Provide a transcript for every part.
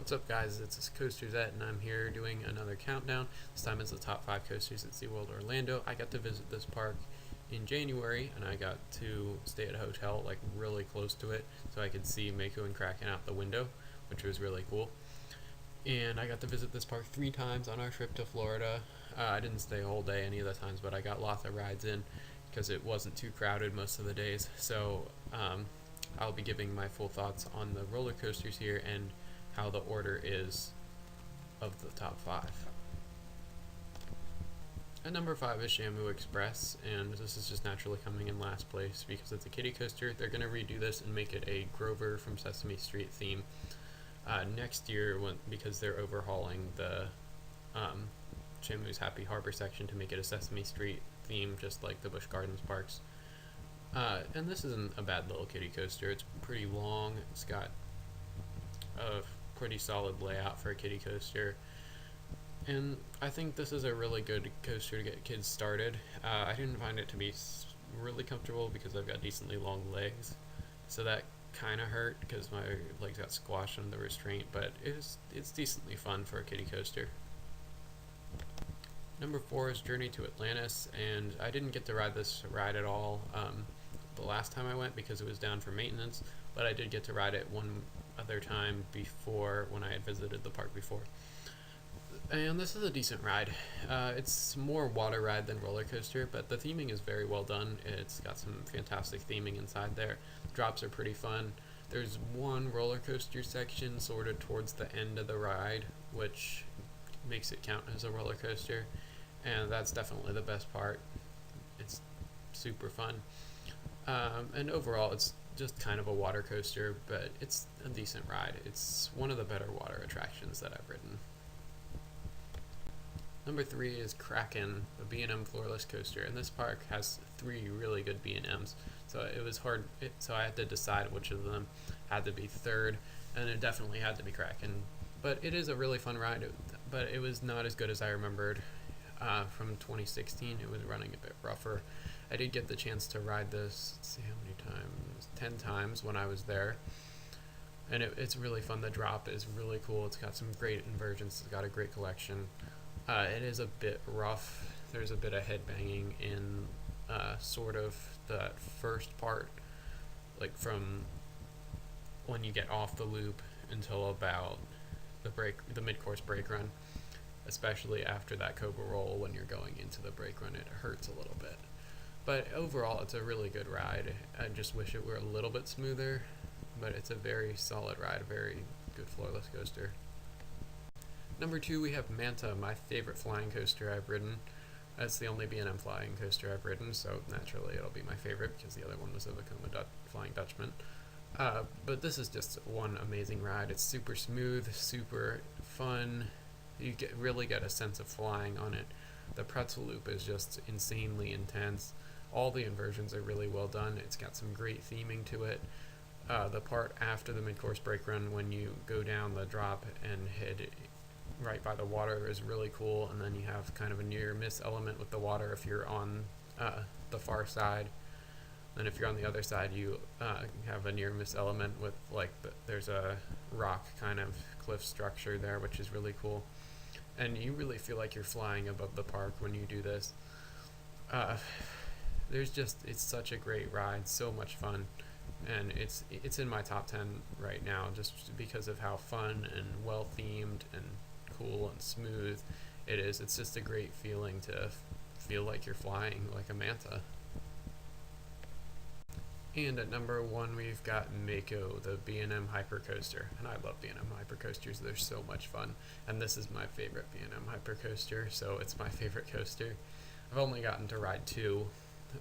What's up guys, it's Coaster Zet and I'm here doing another countdown. This time it's the top 5 coasters at Seaworld Orlando. I got to visit this park in January and I got to stay at a hotel like really close to it so I could see Mako and Kraken out the window, which was really cool. And I got to visit this park 3 times on our trip to Florida. I didn't stay a whole day any of the times, but I got lots of rides in because it wasn't too crowded most of the days. So I'll be giving my full thoughts on the roller coasters here and how the order is of the top 5. At number 5 is Shamu Express, and this is just naturally coming in last place because it's a kiddie coaster. They're going to redo this and make it a Grover from Sesame Street theme next year because they're overhauling the Shamu's Happy Harbor section to make it a Sesame Street theme, just like the Busch Gardens parks. And this isn't a bad little kiddie coaster. It's pretty long. It's got a pretty solid layout for a kiddie coaster, and I think this is a really good coaster to get kids started. I didn't find it to be really comfortable because I've got decently long legs, so that kind of hurt because my legs got squashed under the restraint, but it's decently fun for a kiddie coaster. Number 4 is Journey to Atlantis, and I didn't get to ride this ride at all the last time I went because it was down for maintenance, but I did get to ride it one other time before when I had visited the park before. And this is a decent ride. It's more water ride than roller coaster, but the theming is very well done. It's got some fantastic theming inside there. The drops are pretty fun. There's one roller coaster section sort of towards the end of the ride, which makes it count as a roller coaster, and that's definitely the best part. It's super fun. And overall, it's just kind of a water coaster, but it's a decent ride. It's one of the better water attractions that I've ridden. Number 3 is Kraken, a B&M floorless coaster, and this park has 3 really good B&Ms, so it was hard. So I had to decide which of them had to be third, and it definitely had to be Kraken. But it is a really fun ride, but it was not as good as I remembered from 2016. It was running a bit rougher. I did get the chance to ride this, let's see how many times, 10 times when I was there, and it's really fun. The drop is really cool. It's got some great inversions. It's got a great collection. It is a bit rough. There's a bit of headbanging in sort of the first part, like from when you get off the loop until about the mid-course brake run, especially after that Cobra roll. When you're going into the brake run, it hurts a little bit. But overall, it's a really good ride. I just wish it were a little bit smoother, but it's a very solid ride, a very good floorless coaster. Number 2, we have Manta, my favorite flying coaster I've ridden. That's the only B&M flying coaster I've ridden, so naturally it'll be my favorite because the other one was a Vekoma Flying Dutchman. But this is just one amazing ride. It's super smooth, super fun. You really get a sense of flying on it. The pretzel loop is just insanely intense. All the inversions are really well done. It's got some great theming to it. The part after the mid-course brake run, when you go down the drop and hit right by the water, is really cool, and then you have kind of a near-miss element with the water if you're on the far side. And if you're on the other side, you have a near-miss element with there's a rock kind of cliff structure there, which is really cool. And you really feel like you're flying above the park when you do this. It's such a great ride, so much fun, and it's in my top 10 right now just because of how fun and well themed and cool and smooth it is. It's just a great feeling to feel like you're flying like a manta. And at number 1, we've got Mako, the B&M Hypercoaster, and I love B&M Hypercoasters. They're so much fun, and this is my favorite B&M Hypercoaster, so it's my favorite coaster. I've only gotten to ride 2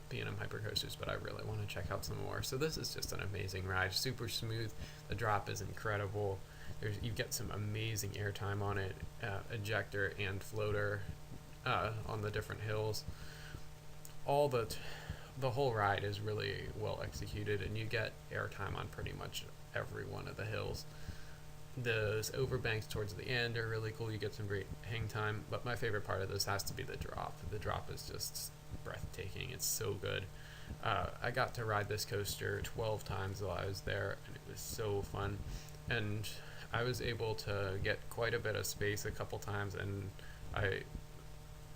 B&M Hypercoasters, but I really want to check out some more. So this is just an amazing ride, super smooth. The drop is incredible. You get some amazing airtime on it, ejector and floater on the different hills. The whole ride is really well executed, and you get airtime on pretty much every one of the hills. Those overbanks towards the end are really cool. You get some great hang time, but my favorite part of this has to be the drop. The drop is just breathtaking. It's so good. I got to ride this coaster 12 times while I was there, and it was so fun. And I was able to get quite a bit of space a couple times, and I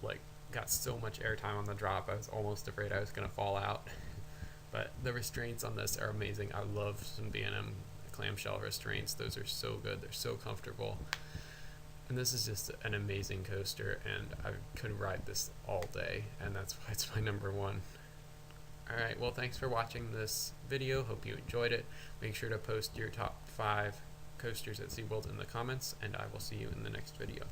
like got so much airtime on the drop. I was almost afraid I was gonna fall out. But the restraints on this are amazing. I love some B&M clamshell restraints. Those are so good. They're so comfortable. And this is just an amazing coaster, and I could ride this all day, and that's why it's my number one. Alright, well, thanks for watching this video. Hope you enjoyed it. Make sure to post your top 5 coasters at SeaWorld in the comments, and I will see you in the next video.